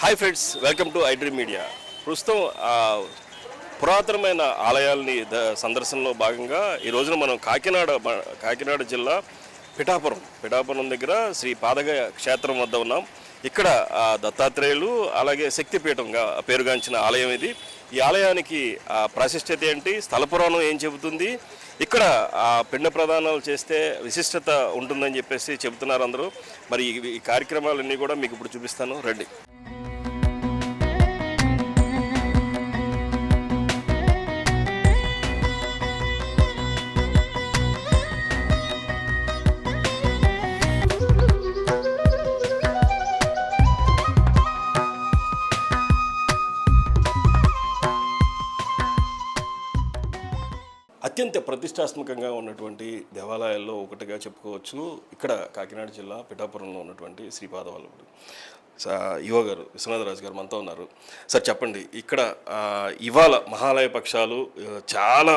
Hi friends, welcome to iDream media. ప్రస్తుతం పురాతనమైన ఆలయాల్ని సందర్శనలో భాగంగా ఈ రోజున మనం కాకినాడ జిల్లా పిఠాపురం దగ్గర శ్రీ పాదగయ క్షేత్రం వద్ద ఉన్నాం. ఇక్కడ దత్తాత్రేయులు అలాగే శక్తిపీఠంగా పేరుగాంచిన ఆలయం ఇది. ఈ ఆలయానికి ప్రాశస్త్యత ఏంటి, స్థల పురాణం ఏం చెబుతుంది, ఇక్కడ పిండ ప్రదానాలు చేస్తే విశిష్టత ఉంటుందని చెప్పేసి చెబుతున్నారు అందరూ. మరి ఈ కార్యక్రమాలన్నీ కూడా మీకు ఇప్పుడు చూపిస్తాను, రండి. అత్యంత ప్రతిష్టాత్మకంగా ఉన్నటువంటి దేవాలయాల్లో ఒకటిగా చెప్పుకోవచ్చు ఇక్కడ కాకినాడ జిల్లా పిఠాపురంలో ఉన్నటువంటి శ్రీపాదవల్లభుడు. యువ గారు, విశ్వనాథరాజు గారు మనతో ఉన్నారు. సార్ చెప్పండి, ఇక్కడ ఇవాళ మహాలయ పక్షాలు చాలా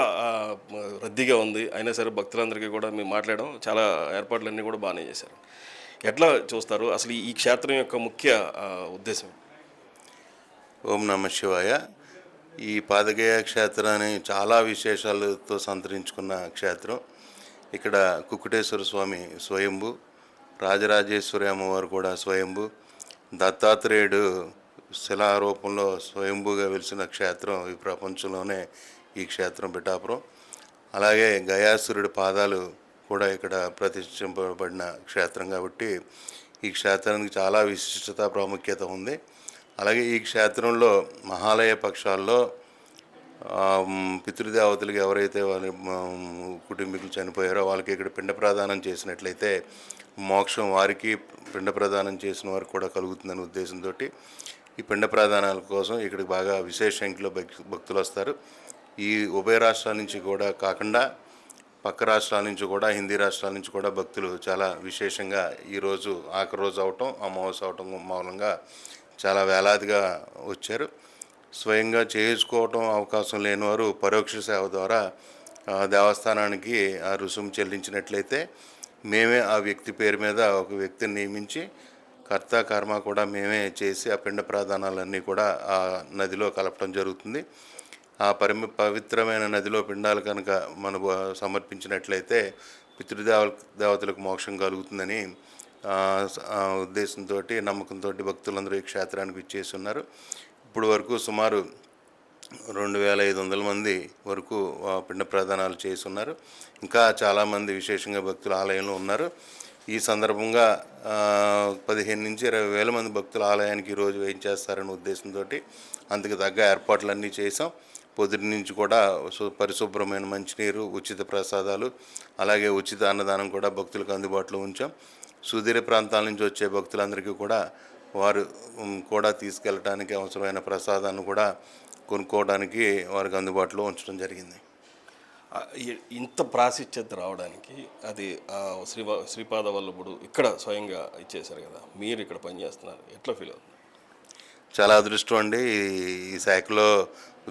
రద్దీగా ఉంది, అయినా సరే భక్తులందరికీ కూడా మేము మాట్లాడడం, చాలా ఏర్పాట్లన్నీ కూడా బాగానే చేశారు. ఎట్లా చూస్తారు అసలు ఈ క్షేత్రం యొక్క ముఖ్య ఉద్దేశం? ఓం నమ శివాయ. ఈ పాదగయ క్షేత్రాన్ని చాలా విశేషాలతో సంతరించుకున్న క్షేత్రం. ఇక్కడ కుక్కుటేశ్వర స్వామి స్వయంభు, రాజరాజేశ్వరి అమ్మవారు కూడా స్వయంభు, దత్తాత్రేయుడు శిలారూపంలో స్వయంభుగా వెలిసిన క్షేత్రం ఈ ప్రపంచంలోనే ఈ క్షేత్రం పిఠాపురం. అలాగే గయాసురుడి పాదాలు కూడా ఇక్కడ ప్రతిష్ఠింపబడిన క్షేత్రం కాబట్టి ఈ క్షేత్రానికి చాలా విశిష్టత ప్రాముఖ్యత ఉంది. అలాగే ఈ క్షేత్రంలో మహాలయ పక్షాల్లో పితృదేవతలకు ఎవరైతే వాళ్ళ కుటుంబీకులు చనిపోయారో వాళ్ళకి ఇక్కడ పిండ ప్రదానం చేసినట్లయితే మోక్షం వారికి, పిండ ప్రదానం చేసిన వారికి కూడా కలుగుతుందనే ఉద్దేశంతో ఈ పిండ ప్రదానాల కోసం ఇక్కడికి బాగా విశేష సంఖ్యలో భక్తులు వస్తారు. ఈ ఉభయ రాష్ట్రాల నుంచి కూడా కాకుండా పక్క రాష్ట్రాల నుంచి కూడా, హిందీ రాష్ట్రాల నుంచి కూడా భక్తులు చాలా విశేషంగా ఈరోజు ఆఖరి రోజు అవటం, అమావాస్య అవటం మూలంగా చాలా వేలాదిగా వచ్చారు. స్వయంగా చేయించుకోవటం అవకాశం లేని వారు పరోక్ష సేవ ద్వారా దేవస్థానానికి ఆ రుసుము చెల్లించినట్లయితే మేమే ఆ వ్యక్తి పేరు మీద ఒక వ్యక్తిని నియమించి కర్త కర్మ కూడా మేమే చేసి ఆ పిండ ప్రదానాలన్నీ కూడా ఆ నదిలో కలపడం జరుగుతుంది. ఆ పవిత్రమైన నదిలో పిండాలు కనుక మనం సమర్పించినట్లయితే పితృదేవతలకు మోక్షం కలుగుతుందని ఉద్దేశంతో, నమ్మకంతో భక్తులందరూ ఈ క్షేత్రానికి ఇచ్చేసి ఉన్నారు. ఇప్పుడు వరకు సుమారు 2500 మంది వరకు పిండ ప్రదానాలు చేసి ఉన్నారు. ఇంకా చాలామంది విశేషంగా భక్తులు ఆలయంలో ఉన్నారు. ఈ సందర్భంగా 15 నుంచి 20,000 మంది భక్తులు ఆలయానికి ఈరోజు వేయించేస్తారనే ఉద్దేశంతో అందుకు తగ్గ ఏర్పాట్లన్నీ చేసాం. పొద్దుటి నుంచి కూడా పరిశుభ్రమైన మంచినీరు, ఉచిత ప్రసాదాలు, అలాగే ఉచిత అన్నదానం కూడా భక్తులకు అందుబాటులో ఉంచాం. సుదూర ప్రాంతాల నుంచి వచ్చే భక్తులందరికీ కూడా వారు కూడా తీసుకెళ్ళడానికి అవసరమైన ప్రసాదాన్ని కూడా కొనుక్కోవడానికి వారికి అందుబాటులో ఉంచడం జరిగింది. ఇంత ప్రాశస్త్యత రావడానికి అది శ్రీపాదవల్లభుడు ఇక్కడ స్వయంగా ఇచ్చేశారు కదా, మీరు ఇక్కడ పనిచేస్తున్నారు, ఎట్లా ఫీల్ అవుతుంది? చాలా అదృష్టం అండి. ఈ శాఖలో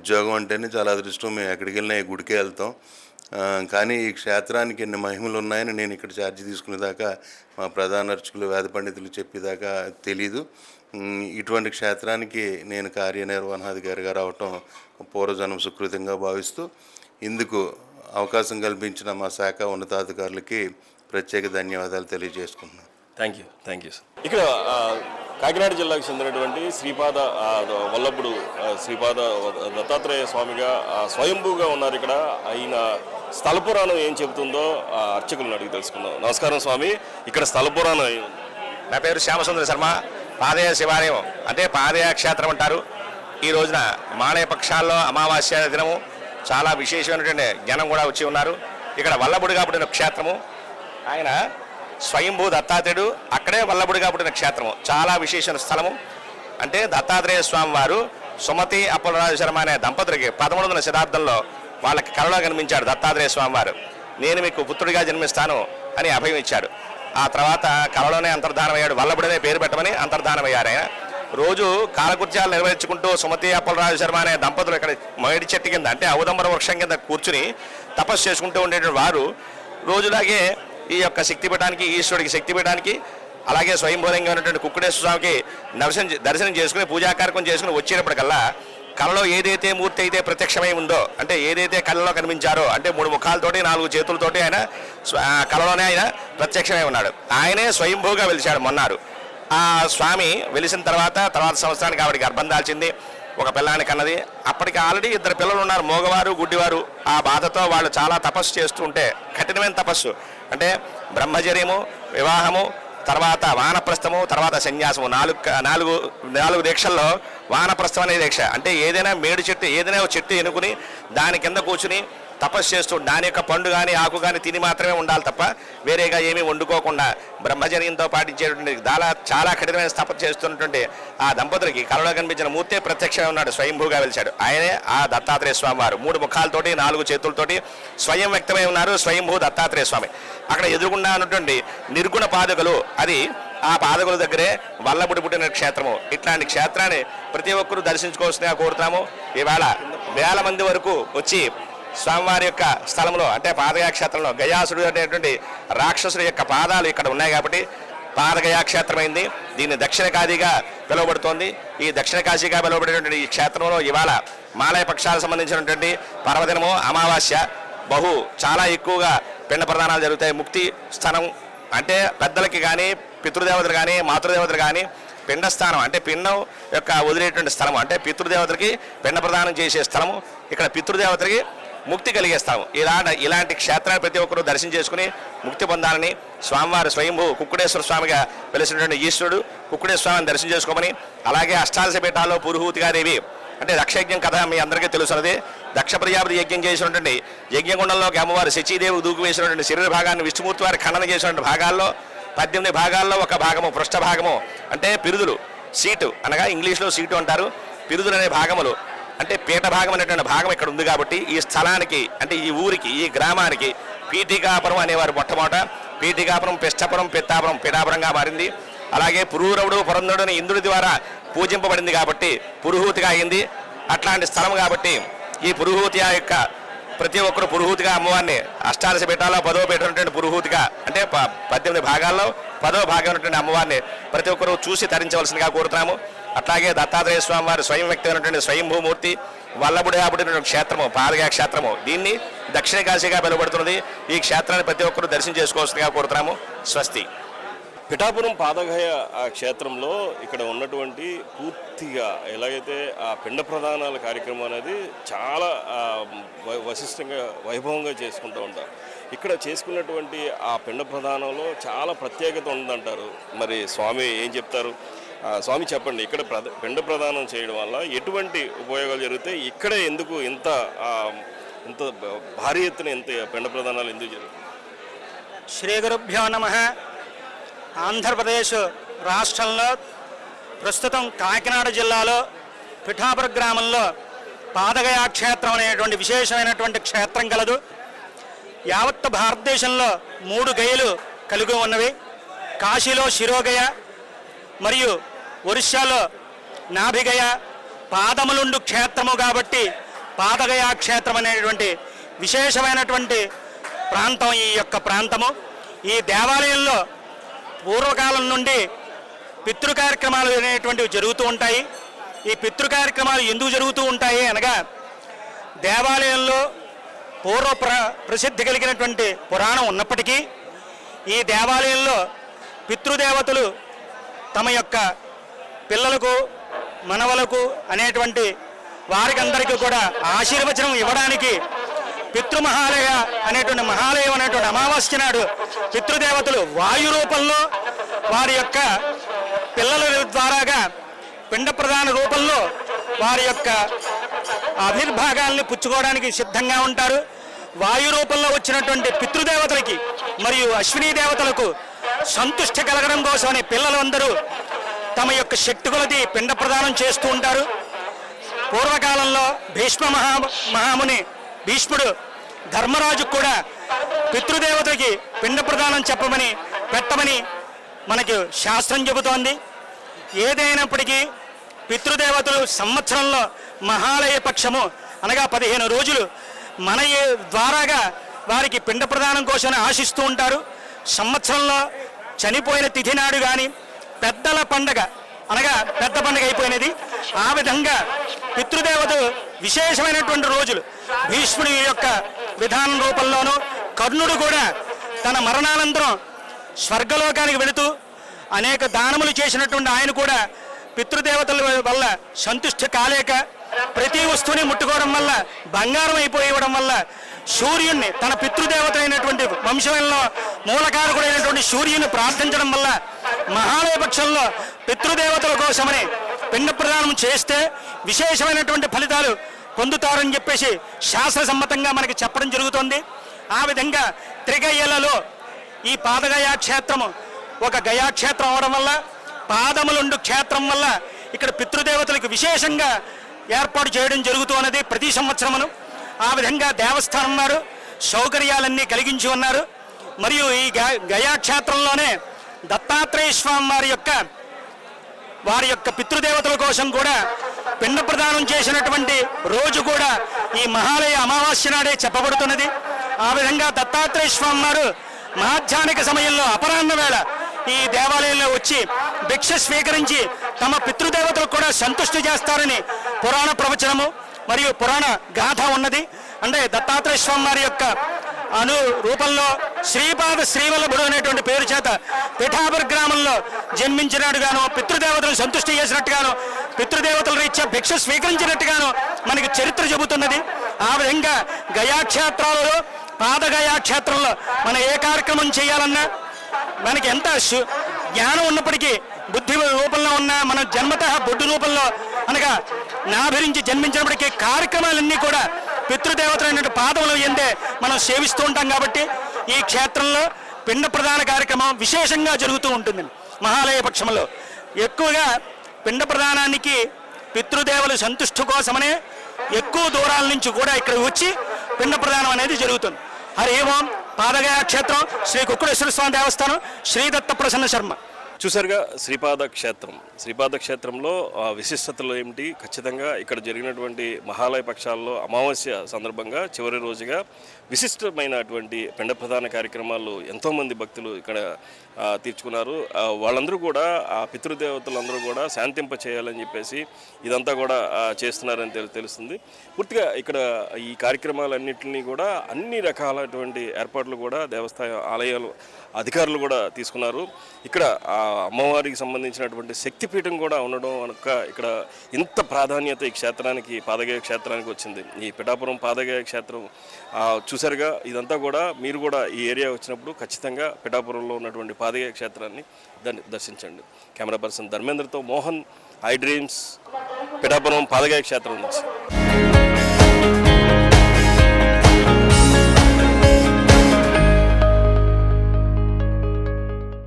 ఉద్యోగం అంటేనే చాలా అదృష్టం. మేము ఎక్కడికి వెళ్ళినా ఈ గుడికే వెళ్తాం. కానీ ఈ క్షేత్రానికి ఎన్ని మహిమలు ఉన్నాయని నేను ఇక్కడ ఛార్జ్ తీసుకునేదాకా, మా ప్రధాన అర్చకులు, వేద పండితులు చెప్పేదాకా తెలీదు. ఇటువంటి క్షేత్రానికి నేను కార్యనిర్వహణాధికారిగా రావటం పూర్వజన్మ సుకృతంగా భావిస్తూ ఇందుకు అవకాశం కల్పించిన మా శాఖ ఉన్నతాధికారులకి ప్రత్యేక ధన్యవాదాలు తెలియజేసుకుంటున్నాను. Thank you sir. ఇక్కడ కాకినాడ జిల్లాకు చెందినటువంటి వల్లభుడు శ్రీపాద దత్తాత్రేయ స్వామిగా స్వయంభూగా ఉన్నారు. ఇక్కడ ఆయన స్థల పురాణం ఏం చెబుతుందో అర్చకులను అడిగి తెలుసుకుందాం. నమస్కారం స్వామి, ఇక్కడ స్థల పురాణం. నా పేరు శ్యామసుందర శర్మ. పాదయ శివాలయం అంటే పాదయ క్షేత్రం అంటారు. ఈ రోజున మాలయ పక్షాల్లో అమావాస్య దినము చాలా విశేషమైనటువంటి జనం కూడా వచ్చి ఉన్నారు. ఇక్కడ వల్లభుడిగా పుట్టిన క్షేత్రము. ఆయన స్వయంభూ దత్తాత్రేయుడు, అక్కడే వల్లభుడిగా పుట్టిన క్షేత్రము. చాలా విశేషమైన స్థలము. అంటే దత్తాత్రేయ స్వామి వారు సుమతి అప్పలరాజు శర్మ అనే దంపతులకి 13వ శతాబ్దంలో వాళ్ళకి కలలో కనిపించాడు దత్తాత్రేయ స్వామి వారు. నేను మీకు పుత్రుడిగా జన్మిస్తాను అని అభయం ఇచ్చాడు. ఆ తర్వాత కలలోనే అంతర్ధానం అయ్యాడు. వల్లభుడనే పేరు పెట్టమని అంతర్ధానం అయ్యారు. ఆయన రోజు కాలకృత్యాలు నిర్వహించుకుంటూ సుమతి అప్పలరాజు శర్మ అనే దంపతులు ఇక్కడ మేడి చెట్టు కింద, అంటే ఔదంబర వృక్షం కింద కూర్చుని తపస్సు చేసుకుంటూ ఉండేటువంటి వారు రోజులాగే ఈ యొక్క శక్తిపీఠానికి, ఈశ్వరుడికి శక్తిపీఠానికి అలాగే స్వయంభూరంగా ఉన్నటువంటి కుక్కుడేశ్వర స్వామికి దర్శనం చేసుకుని పూజా కార్యక్రమం చేసుకుని వచ్చేటప్పటికల్లా కళలో ఏదైతే మూర్తి అయితే ప్రత్యక్షమై ఉందో, అంటే ఏదైతే కళలో కనిపించారో, అంటే 3 ముఖాలతోటి 4 చేతులతోటి ఆయన కళలోనే ఆయన ప్రత్యక్షమై ఉన్నాడు. ఆయనే స్వయంభూగా వెలిశాడు మొన్నారు. ఆ స్వామి వెలిసిన తర్వాత సంవత్సరానికి ఆవిడికి గర్భం దాల్చింది, ఒక పిల్లాన్ని కన్నది. అప్పటికి ఆల్రెడీ 2 పిల్లలు ఉన్నారు, మోగవారు గుడ్డివారు. ఆ బాధతో వాళ్ళు చాలా తపస్సు చేస్తుంటే, కఠినమైన తపస్సు అంటే బ్రహ్మచర్యము, వివాహము, తర్వాత వానప్రస్థము, తర్వాత సన్యాసము, 4 దీక్షల్లో వానప్రస్థం అనే దీక్ష. అంటే ఏదైనా మేడు చెట్టు, ఏదైనా ఒక చెట్టు ఎన్నుకుని దాని కింద కూర్చుని తపస్సు చేస్తూ దాని యొక్క పండు కానీ ఆకు కానీ తిని మాత్రమే ఉండాలి తప్ప వేరేగా ఏమీ వండుకోకుండా బ్రహ్మచర్యంతో పాటించేటువంటి చాలా కఠినమైన తపస్సు చేస్తున్నటువంటి ఆ దంపతులకి కళలో కనిపించిన మూర్తే ప్రత్యక్షమే ఉన్నాడు, స్వయంభూగా వెలిచాడు. ఆయనే ఆ దత్తాత్రేయ స్వామి వారు. 3 ముఖాలతోటి 4 చేతులతోటి స్వయం వ్యక్తమై ఉన్నారు స్వయంభూ దత్తాత్రేయ స్వామి. అక్కడ ఎదురుగుండా ఉన్నటువంటి నిర్గుణ పాదుకలు, అది ఆ పాదకుల దగ్గరే వల్లబుడి పుట్టిన క్షేత్రము. ఇట్లాంటి క్షేత్రాన్ని ప్రతి ఒక్కరూ దర్శించుకోవాల్సిందిగా కోరుతాము. ఈవేళ 1000 మంది వరకు వచ్చి స్వామివారి యొక్క స్థలంలో, అంటే పాదగయా క్షేత్రంలో గయాసుడు అనేటువంటి రాక్షసుడి యొక్క పాదాలు ఇక్కడ ఉన్నాయి కాబట్టి పాదగయా క్షేత్రమైంది. దీన్ని దక్షిణ కాశీగా పిలువబడుతోంది. ఈ దక్షిణ కాశీగా పిలువబడేటువంటి ఈ క్షేత్రంలో ఇవాళ మాలయ పక్షాలకు సంబంధించినటువంటి పర్వదినము, అమావాస్య, చాలా ఎక్కువగా పిండ ప్రదానాలు జరుగుతాయి. ముక్తి స్థానం అంటే పెద్దలకి కానీ, పితృదేవతలు కానీ, మాతృదేవతలు కానీ పిండస్థానం అంటే పిండం యొక్క వదిలేటువంటి స్థలము, అంటే పితృదేవతలకి పిండ ప్రదానం చేసే స్థలము. ఇక్కడ పితృదేవతలకి ముక్తి కలిగే స్థలం. ఇలాంటి క్షేత్రాన్ని ప్రతి ఒక్కరూ దర్శనం చేసుకుని ముక్తి పొందాలని స్వామివారి స్వయంభూ కుక్కుడేశ్వర స్వామిగా వెలిసినటువంటి ఈశ్వరుడు కుక్కుడేశ్వర స్వామిని దర్శనం చేసుకోమని, అలాగే అష్టాదశ పీఠాల్లో పురుహూతిగాదేవి అంటే దక్షయజ్ఞం కథ మీ అందరికీ తెలుసున్నది. దక్ష ప్రజాపతి యజ్ఞం చేసినటువంటి యజ్ఞగుండంలోకి అమ్మవారు శచీదేవి దూకు వేసినటువంటి శరీర భాగాన్ని విష్ణుమూర్తి వారి ఖండన చేసినటువంటి భాగాల్లో 18 భాగాల్లో ఒక భాగము పృష్ఠ భాగము అంటే పిరుదులు, సీటు అనగా ఇంగ్లీష్లో సీటు అంటారు. పిరుదులు అనే భాగములు అంటే పీఠ భాగం అనేటువంటి భాగం ఇక్కడ ఉంది కాబట్టి ఈ స్థలానికి, అంటే ఈ ఊరికి, ఈ గ్రామానికి పీఠికాపురం అనేవారు. మొట్టమొదట పీఠికాపురం, పిష్టపురం, పిత్తాపురం, పీఠాపురంగా మారింది. అలాగే పురూరవుడు పురంధరుడు ఇంద్రుడి ద్వారా పూజింపబడింది కాబట్టి పురుహూతిగా అయింది. అట్లాంటి స్థలం కాబట్టి ఈ పురుహూతి యొక్క ప్రతి ఒక్కరు పురుహూతిగా అమ్మవారిని అష్టాదశ పీఠాల్లో 10వ పీఠం ఉన్నటువంటి పురుహూతిగా అంటే 18 భాగాల్లో 10వ భాగం ఉన్నటువంటి అమ్మవారిని ప్రతి ఒక్కరూ చూసి తరించవలసిందిగా కోరుతున్నాము. అట్లాగే దత్తాత్రేయ స్వామి వారి స్వయం వ్యక్తమైనటువంటి స్వయంభూమూర్తి వల్లబుడిన క్షేత్రము, పాదగయా క్షేత్రము, దీన్ని దక్షిణ కాశీగా పిలువబడుతున్నది. ఈ క్షేత్రాన్ని ప్రతి ఒక్కరూ దర్శనం చేసుకోవాల్సిందిగా కోరుతున్నాము. స్వస్తి. పిఠాపురం పాదగయ ఆ క్షేత్రంలో ఇక్కడ ఉన్నటువంటి పూర్తిగా ఎలాగైతే ఆ పిండ ప్రదానాల కార్యక్రమం అనేది చాలా వశిష్టంగా వైభవంగా చేసుకుంటూ ఉంటారు. ఇక్కడ చేసుకున్నటువంటి ఆ పిండ ప్రదానంలో చాలా ప్రత్యేకత ఉందంటారు. మరి స్వామి ఏం చెప్తారు? స్వామి చెప్పండి, ఇక్కడ పిండ ప్రదానం చేయడం వల్ల ఎటువంటి ఉపయోగాలు జరుగుతాయి? ఇక్కడే ఎందుకు ఇంత భారీ ఎత్తున ఇంత పిండ ప్రదానాలు ఎందుకు జరుగుతాయి? శ్రీ గురుభ్యో నమః. ఆంధ్రప్రదేశ్ రాష్ట్రంలో ప్రస్తుతం కాకినాడ జిల్లాలో పిఠాపురం గ్రామంలో పాదగయా క్షేత్రం అనేటువంటి విశేషమైనటువంటి క్షేత్రం కలదు. యావత్ భారతదేశంలో 3 గయలు కలిగి ఉన్నవి. కాశీలో శిరోగయ మరియు ఒరిస్సాలో నాభిగయ, పాదములుండు క్షేత్రము కాబట్టి పాదగయా క్షేత్రం అనేటువంటి విశేషమైనటువంటి ప్రాంతం ఈ యొక్క ప్రాంతము. ఈ దేవాలయంలో పూర్వకాలం నుండి పితృ కార్యక్రమాలు అనేటువంటివి జరుగుతూ ఉంటాయి. ఈ పితృ కార్యక్రమాలు ఎందుకు జరుగుతూ ఉంటాయి అనగా, దేవాలయంలో ప్రసిద్ధి కలిగినటువంటి పురాణం ఉన్నప్పటికీ ఈ దేవాలయంలో పితృదేవతలు తమ యొక్క పిల్లలకు, మనవలకు అనేటువంటి వారికందరికీ కూడా ఆశీర్వచనం ఇవ్వడానికి పితృమహాలయ అనేటువంటి మహాలయం అనేటువంటి అమావాస్య నాడు పితృదేవతలు వాయు రూపంలో వారి యొక్క పిల్లల ద్వారాగా పిండ ప్రదాన రూపంలో వారి యొక్క ఆవిర్భాగాల్ని పుచ్చుకోవడానికి సిద్ధంగా ఉంటారు. వాయు రూపంలో వచ్చినటువంటి పితృదేవతలకి మరియు అశ్వినీ దేవతలకు సంతుష్టి కలగడం కోసమని పిల్లలందరూ తమ యొక్క శక్తి కొలది పిండ ప్రదానం చేస్తూ ఉంటారు. పూర్వకాలంలో మహాముని భీష్ముడు ధర్మరాజు కూడా పితృదేవతకి పిండ ప్రదానం పెట్టమని మనకు శాస్త్రం చెబుతోంది. ఏదైనప్పటికీ పితృదేవతలు సంవత్సరంలో మహాలయ పక్షము అనగా 15 రోజులు మన ద్వారాగా వారికి పిండ ప్రదానం కోసం ఆశిస్తూ ఉంటారు. సంవత్సరంలో చనిపోయిన తిథి నాడు కానీ పెద్దల పండగ అనగా పెద్ద పండగ అయిపోయినది. ఆ విధంగా పితృదేవతలు విశేషమైనటువంటి రోజులు. భీష్ముడి యొక్క విధానం రూపంలోనూ కర్ణుడు కూడా తన మరణానంతరం స్వర్గలోకానికి వెళుతూ అనేక దానములు చేసినటువంటి ఆయన కూడా పితృదేవతల వల్ల సంతుష్టి కాలేక ప్రతి వస్తువుని ముట్టుకోవడం వల్ల బంగారం అయిపోయివ్వడం వల్ల సూర్యుణ్ణి తన పితృదేవత అయినటువంటి వంశంలో మూలకారకుడైనటువంటి సూర్యుని ప్రార్థించడం వల్ల మహాలయ పక్షంలో పితృదేవతల కోసమని పిండ ప్రదానం చేస్తే విశేషమైనటువంటి ఫలితాలు పొందుతారని చెప్పేసి శాస్త్రసమ్మతంగా మనకి చెప్పడం జరుగుతుంది. ఆ విధంగా త్రిగయ్యలలో ఈ పాదగయా క్షేత్రము ఒక గయాక్షేత్రం అవడం వల్ల పాదములుండు క్షేత్రం వల్ల ఇక్కడ పితృదేవతలకు విశేషంగా ఏర్పాటు చేయడం జరుగుతున్నది ప్రతి సంవత్సరమును. ఆ విధంగా దేవస్థానం వారు సౌకర్యాలన్నీ కలిగించి ఉన్నారు. మరియు ఈ గయాక్షేత్రంలోనే దత్తాత్రేయ స్వామి వారి యొక్క పితృదేవతల కోసం కూడా పిండ ప్రదానం చేసినటువంటి రోజు కూడా ఈ మహాలయ అమావాస్య నాడే చెప్పబడుతున్నది. ఆ విధంగా దత్తాత్రేయ స్వామి వారు మాధ్యాహ్నిక సమయంలో అపరాహ్న వేళ ఈ దేవాలయంలో వచ్చి భిక్ష స్వీకరించి తమ పితృదేవతలకు కూడా సంతుష్టి చేస్తారని పురాణ ప్రవచనము మరియు పురాణ గాథ ఉన్నది. అంటే దత్తాత్రేయ స్వామి వారి యొక్క రూపంలో శ్రీపాద శ్రీవల్లభుడు అనేటువంటి పేరు చేత పిఠాపుర గ్రామంలో జన్మించినట్టుగాను, పితృదేవతలను సంతుష్టి చేసినట్టుగాను, పితృదేవతల రీత్యా భిక్ష స్వీకరించినట్టుగాను మనకి చరిత్ర చెబుతున్నది. ఆ విధంగా గయాక్షేత్రాలలో పాదగయాక్షేత్రంలో మనం ఏ కార్యక్రమం చేయాలన్నా మనకి ఎంత జ్ఞానం ఉన్నప్పటికీ బుద్ధి రూపంలో ఉన్న మన జన్మతః బుద్ధి రూపంలో అనగా నాభిరించి జన్మించినప్పటికీ కార్యక్రమాలన్నీ కూడా పితృదేవతలైన పాదములు ఎందే మనం సేవిస్తూ ఉంటాం. కాబట్టి ఈ క్షేత్రంలో పిండ ప్రదాన కార్యక్రమం విశేషంగా జరుగుతూ ఉంటుంది. మహాలయ పక్షంలో ఎక్కువగా పిండ ప్రదానానికి పితృదేవుల సంతుష్టి కోసమనే ఎక్కువ దూరాల నుంచి కూడా ఇక్కడ వచ్చి పిండ ప్రదానం అనేది జరుగుతుంది. హరి ఓం. పాదగయ క్షేత్రం శ్రీ కుక్కుడేశ్వర స్వామి దేవస్థానం, శ్రీ దత్త ప్రసన్న శర్మ. చూసారుగా శ్రీపాద క్షేత్రం. శ్రీపాద క్షేత్రంలో విశిష్టతలు ఏమిటి, ఖచ్చితంగా ఇక్కడ జరిగినటువంటి మహాలయ పక్షాల్లో అమావాస్య సందర్భంగా చివరి రోజుగా విశిష్టమైనటువంటి పిండ ప్రధాన కార్యక్రమాలు ఎంతోమంది భక్తులు ఇక్కడ తీర్చుకున్నారు. వాళ్ళందరూ కూడా ఆ పితృదేవతలందరూ కూడా శాంతింప చేయాలని చెప్పేసి ఇదంతా కూడా చేస్తున్నారని తెలుస్తుంది. పూర్తిగా ఇక్కడ ఈ కార్యక్రమాలన్నింటినీ కూడా అన్ని రకాలైనటువంటి ఏర్పాట్లు కూడా దేవస్థాన ఆలయాలు అధికారులు కూడా తీసుకున్నారు. ఇక్కడ అమ్మవారికి సంబంధించినటువంటి శక్తిపీఠం కూడా ఉండడం కనుక ఇక్కడ ఇంత ప్రాధాన్యత ఈ క్షేత్రానికి, పాదగయ క్షేత్రానికి వచ్చింది. ఈ పిఠాపురం పాదగయ క్షేత్రం చూసారుగా. ఇదంతా కూడా మీరు కూడా ఈ ఏరియా వచ్చినప్పుడు ఖచ్చితంగా పిఠాపురంలో ఉన్నటువంటి పాదగయ క్షేత్రాన్ని దర్శించండి. కెమెరా పర్సన్ ధర్మేంద్రతో మోహన్, ఐ డ్రీమ్స్, పిఠాపురం పాదగయ క్షేత్రం నుంచి.